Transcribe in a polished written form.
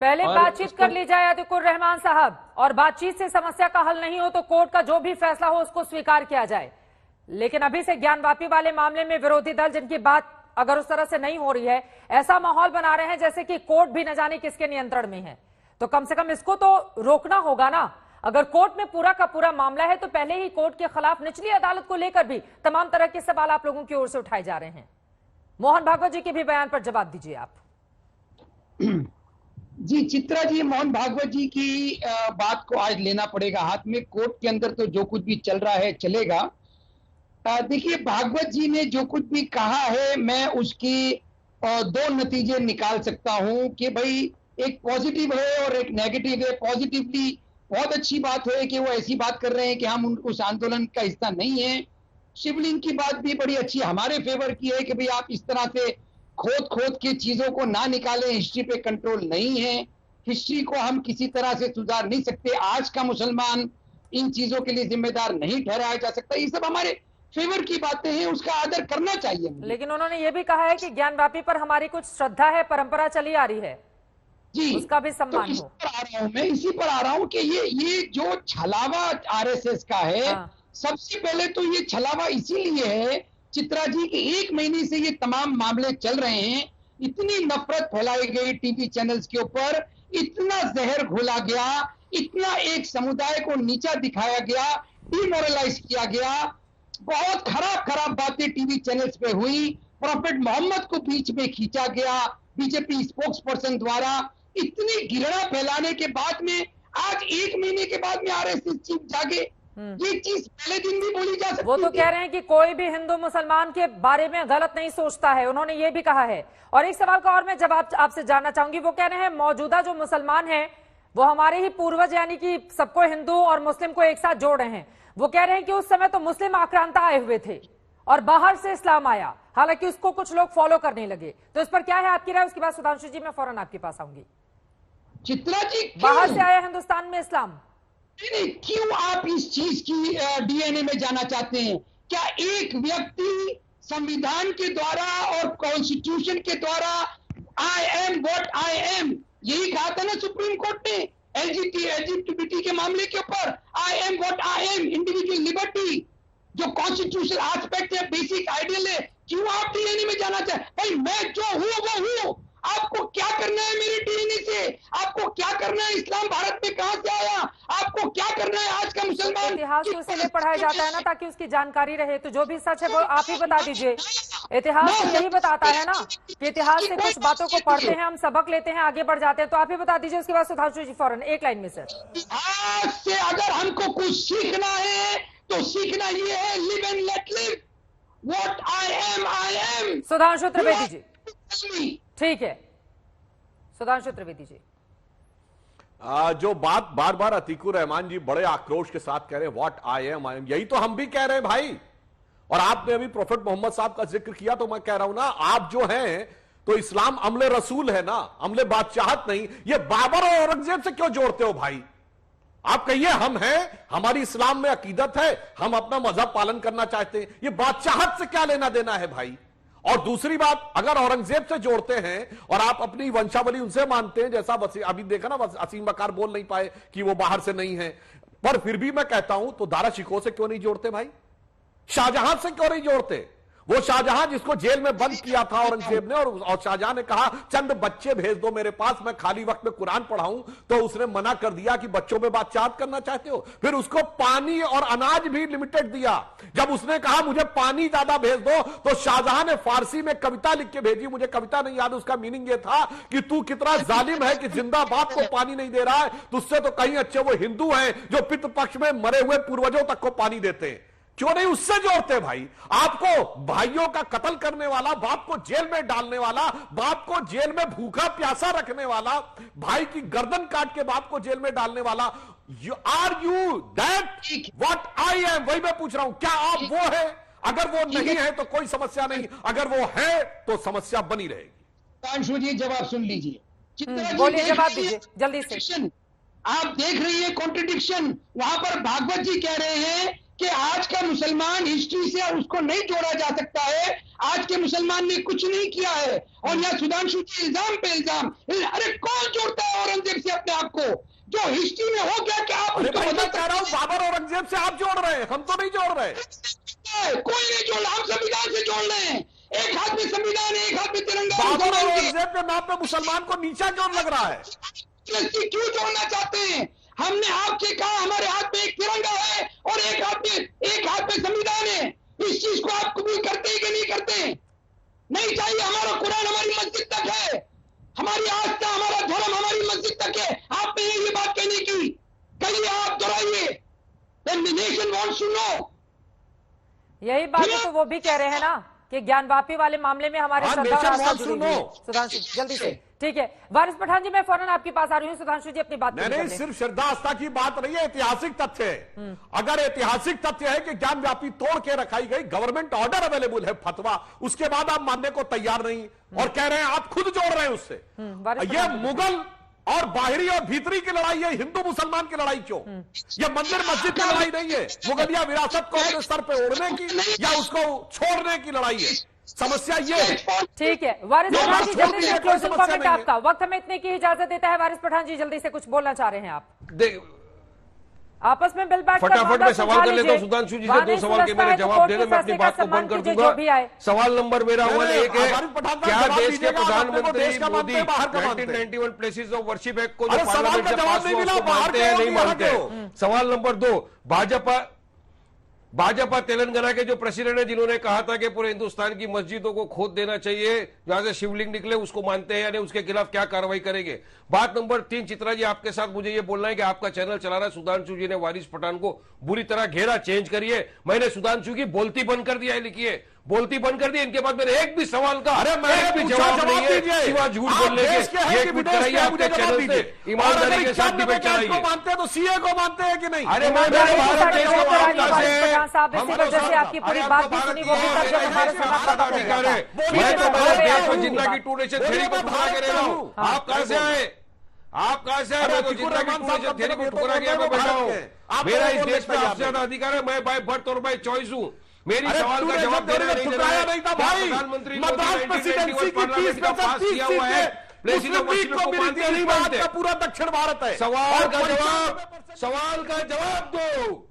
पहले और बातचीत कर ली जाए अतिकुर रहमान साहब, और बातचीत से समस्या का हल नहीं हो तो कोर्ट का जो भी फैसला हो उसको स्वीकार किया जाए। लेकिन अभी से ज्ञानवापी वाले मामले में विरोधी दल जिनकी बात अगर उस तरह से नहीं हो रही है, ऐसा माहौल बना रहे हैं जैसे कि कोर्ट भी न जाने किसके नियंत्रण में है। तो कम से कम इसको तो रोकना होगा ना। अगर कोर्ट में पूरा का पूरा मामला है तो पहले ही कोर्ट के खिलाफ निचली अदालत को लेकर भी तमाम तरह के सवाल आप लोगों की ओर से उठाए जा रहे हैं। मोहन भागवत जी के भी बयान पर जवाब दीजिए आप। जी चित्रा जी, मोहन भागवत जी की बात को आज लेना पड़ेगा हाथ में। कोर्ट के अंदर तो जो कुछ भी चल रहा है चलेगा। देखिए, भागवत जी ने जो कुछ भी कहा है मैं उसकी दो नतीजे निकाल सकता हूं कि भाई एक पॉजिटिव है और एक नेगेटिव है। पॉजिटिवली बहुत अच्छी बात है कि वो ऐसी बात कर रहे हैं कि हम उस आंदोलन का हिस्सा नहीं है। शिवलिंग की बात भी बड़ी अच्छी हमारे फेवर की है कि भाई आप इस तरह से खोद खोद के चीजों को ना निकालें, हिस्ट्री पे कंट्रोल नहीं है, हिस्ट्री को हम किसी तरह से सुधार नहीं सकते। आज का मुसलमान इन चीजों के लिए जिम्मेदार नहीं ठहराया जा सकता। ये सब हमारे फेवर की बातें हैं, उसका आदर करना चाहिए। लेकिन उन्होंने ये भी कहा है कि ज्ञानवापी पर हमारी कुछ श्रद्धा है, परंपरा चली आ रही है जी, उसका भी सम्मान तो इस हो। पर आ रहा हूं मैं, इसी पर आ रहा हूं कि ये जो छलावा आरएसएस का है, हाँ। सबसे पहले तो ये छलावा इसीलिए है चित्रा जी कि 1 महीने से ये तमाम मामले चल रहे हैं। इतनी नफरत फैलाई गई टीवी चैनल्स के ऊपर, इतना जहर घोला गया, इतना एक समुदाय को नीचा दिखाया गया, डिमोरलाइज किया गया, बहुत खराब खराब बातें टीवी चैनल्स पे हुई, प्रॉफेट मोहम्मद को बीच में खींचा गया बीजेपी स्पोक्स पर्सन द्वारा। इतनी घृणा फैलाने के बाद में आज 1 महीने के बाद में आरएसएस चीफ जागे, ये चीज पहले दिन भी बोली जा सकती है। वो तो कह रहे हैं कि कोई भी हिंदू मुसलमान के बारे में गलत नहीं सोचता है, उन्होंने ये भी कहा है। और एक सवाल का और मैं जवाब आपसे जानना चाहूंगी। वो कह रहे हैं मौजूदा जो मुसलमान हैं वो हमारे ही पूर्वज यानी कि सबको हिंदू और मुस्लिम को एक साथ जोड़ रहे हैं। वो कह रहे हैं कि उस समय तो मुस्लिम आक्रांता आए हुए थे और बाहर से इस्लाम आया, हालांकि उसको कुछ लोग फॉलो करने लगे। तो इस पर क्या है आपकी राय? उसके बाद सुधांशु जी मैं फौरन आपके पास आऊंगी। चित्रा जी, बाहर से आया हिंदुस्तान में इस्लाम, नहीं, क्यों आप इस चीज की डीएनए में जाना चाहते हैं? क्या एक व्यक्ति संविधान के द्वारा और कॉन्स्टिट्यूशन के द्वारा I am what I M, यही कहा था ना सुप्रीम कोर्ट ने एलजीबीटी के मामले के ऊपर? I am what I M, individual liberty, जो कॉन्स्टिट्यूशनल एस्पेक्ट है, बेसिक आइडियल है। क्यों आप डीएनए में जाना चाहते? भाई मैं जो हूं वो हूं, आपको क्या करना है मेरे डीएनए से? आपको क्या करना है? इस्लाम भारत में कहां से आया? आपको क्या करना है? आज का मुसलमान इतिहास को इसलिए पढ़ाया जाता है ना ताकि उसकी जानकारी रहे। तो जो भी सच है वो आप ही बता दीजिए। इतिहास तो यही बताता है ना कि इतिहास से कुछ बातों को पढ़ते हैं, हम सबक लेते हैं, आगे बढ़ जाते हैं। तो आप ही बता दीजिए। उसके बाद सुधांशु जी फौरन एक लाइन में सर। आज से अगर हमको कुछ सीखना है तो सीखना ये है, live and let live, what I am. Sudhanshu Trivedi ji, ठीक है। सुधांशु त्रिवेदी जी, जो बात बार बार अतीकुर रहमान जी बड़े आक्रोश के साथ कह रहे हैं व्हाट आई एम, यही तो हम भी कह रहे हैं भाई। और आपने अभी प्रोफेट मोहम्मद साहब का जिक्र किया तो मैं कह रहा हूं ना, आप जो हैं तो इस्लाम अमले रसूल है ना, अमले बादशाहत नहीं। ये बाबर और औरंगजेब से क्यों जोड़ते हो भाई? आप कहिए हम हैं, हमारी इस्लाम में अकीदत है, हम अपना मजहब पालन करना चाहते हैं। ये बादशाहत से क्या लेना देना है भाई? और दूसरी बात, अगर औरंगजेब से जोड़ते हैं और आप अपनी वंशावली उनसे मानते हैं, जैसा अभी देखा ना असीम बकार बोल नहीं पाए कि वो बाहर से नहीं है, पर फिर भी मैं कहता हूं तो दारा शिकोह से क्यों नहीं जोड़ते भाई? शाहजहां से क्यों नहीं जोड़ते? वो शाहजहां जिसको जेल में बंद किया था औरंगजेब ने, और शाहजहां ने कहा चंद बच्चे भेज दो मेरे पास, मैं खाली वक्त में कुरान पढ़ाऊं, तो उसने मना कर दिया कि बच्चों में बातचीत करना चाहते हो। फिर उसको पानी और अनाज भी लिमिटेड दिया। जब उसने कहा मुझे पानी ज्यादा भेज दो तो शाहजहां ने फारसी में कविता लिख के भेजी, मुझे कविता नहीं याद, उसका मीनिंग ये था कि तू कितना जालिम है कि जिंदा बाप को पानी नहीं दे रहा है, तुझसे तो कहीं अच्छे वो हिंदू हैं जो पितृ पक्ष में मरे हुए पूर्वजों तक को पानी देते हैं। क्यों नहीं उससे जोड़ते भाई? आपको भाइयों का कत्ल करने वाला, बाप को जेल में डालने वाला, बाप को जेल में भूखा प्यासा रखने वाला, भाई की गर्दन काट के बाप को जेल में डालने वाला, are you that what I am? वही मैं पूछ रहा हूं, क्या आप वो है? अगर वो नहीं है तो कोई समस्या नहीं, अगर वो है तो समस्या बनी रहेगी। अंशु जी जवाब सुन लीजिए। बोलिए, जवाब दीजिए जल्दी से। आप देख रही है कॉन्ट्रडिक्शन। वहां पर भागवत जी कह रहे हैं कि आज का मुसलमान हिस्ट्री से उसको नहीं जोड़ा जा सकता है। आज के मुसलमान ने कुछ नहीं किया है और यहाँ सुधांशु जी इल्जाम पे इल्जाम। अरे कौन जोड़ता है औरंगजेब से अपने आप को? जो हिस्ट्री में हो गया कि आप उसको मैं बदल कह रहा हूं बाबर औरंगजेब से आप जोड़ रहे हैं, हम तो नहीं जोड़ रहे। कोई नहीं जोड़ रहा, हम संविधान से जोड़ रहे हैं। एक हाथ में संविधान है, एक हाथ में तिरंगा। बाबर औरंगजेब के नाम पे मुसलमान को नीचा क्यों लग रहा है? क्यों जोड़ना चाहते हैं? हमने आपसे कहा हमारे हाथ में एक तिरंगा है और एक हाथ में संविधान है। इस चीज को आप कबूल करते हैं कि नहीं करते? नहीं चाहिए। हमारा कुरान हमारी मस्जिद तक है, हमारी आस्था हमारा धर्म हमारी मस्जिद तक है। आपने ये बात कहने की, कहिए, आप दोहराइए। The nation wants to know. यही बात है तो वो भी कह रहे हैं ना कि ज्ञानवापी वाले मामले में हमारे सरदार आस्था जुड़ी हुई है। सुधांशु जल्दी से, ठीक है। वारिस पठान जी, मैं फौरन आपके पास आ रही हूँ। सुधांशु जी अपनी बात नहीं, सिर्फ श्रद्धा आस्था की बात नहीं है, ऐतिहासिक तथ्य है। अगर ऐतिहासिक तथ्य है कि ज्ञानव्यापी तोड़ के रखाई गई, गवर्नमेंट ऑर्डर अवेलेबल है, फतवा, उसके बाद आप मानने को तैयार नहीं और कह रहे हैं आप खुद जोड़ रहे हैं उससे। ये मुगल और बाहरी और भीतरी की लड़ाई है, हिंदू मुसलमान की लड़ाई क्यों? ये मंदिर मस्जिद की लड़ाई नहीं है। मुगलिया विरासत को अपने सर पे ओढ़ने की या उसको छोड़ने की लड़ाई है। समस्या ये है। ठीक है वारिस पठान जी, जल्दी से क्लोजिंग कमेंट आपका। वक्त हमें इतने की इजाजत देता है। वारिस पठान जी जल्दी से कुछ बोलना चाह रहे हैं आप? आपस में बिल बैठ फटाफट में सवाल कर लेता हूं सुधांशु जी से। 2 सवाल के मेरे जवाब दे दें, मैं अपनी बात को बंद कर दूंगा। सवाल नंबर मेरा अव्वल एक है, क्या देश के प्रधानमंत्री Modi 1991 places of worship act को जो पार्लियामेंट से पास हुआ उसको मानते हैं नहीं मानते? सवाल नंबर 2, भाजपा तेलंगाना के जो प्रेसिडेंट है जिन्होंने कहा था कि पूरे हिंदुस्तान की मस्जिदों को खोद देना चाहिए, जहां से शिवलिंग निकले, उसको मानते हैं या नहीं? उसके खिलाफ क्या कार्रवाई करेंगे? बात नंबर 3, चित्रा जी आपके साथ मुझे ये बोलना है कि आपका चैनल चला रहा है, सुधांशु जी ने वारिस पठान को बुरी तरह घेरा, चेंज करिए। मैंने सुधांशु की बोलती बंद कर दिया है, लिखिए बोलती बंद कर दी। इनके बाद मेरे एक भी सवाल का एक भी जवाब नहीं है, सिवा झूठ बोलने के। ये ट्वीट कराइए आपके चैनल से, ईमानदारी के साथ डिबेट चलाइए। मानते हैं तो सीए को मानते हैं कि नहीं? अरे मैं भारत देश का आपकी पूरी बात भी सुनी, वो भी अधिकार है। मैं तो मेरे देश में जिंदा की 2 नेशन थ्योरी को ठुकरा के रह रहा हूँ। आप कहां से आए? आप कहां से आए? मैं तो जिंदा की 2 नेशन थ्योरी को ठुकरा के मैं बैठा हूँ। मेरा इस देश में आपसे ज्यादा अधिकार है। मैं बाय बर्थ और बाय चॉइस हूँ। मेरी सवाल का जवाब देने नहीं था भाई। प्रधानमंत्री पार्लियामेंट का पास किया हुआ है, प्लेसेस ऑफ वर्शिप को मानते नहीं मानते? पूरा दक्षिण भारत है। सवाल का जवाब दो।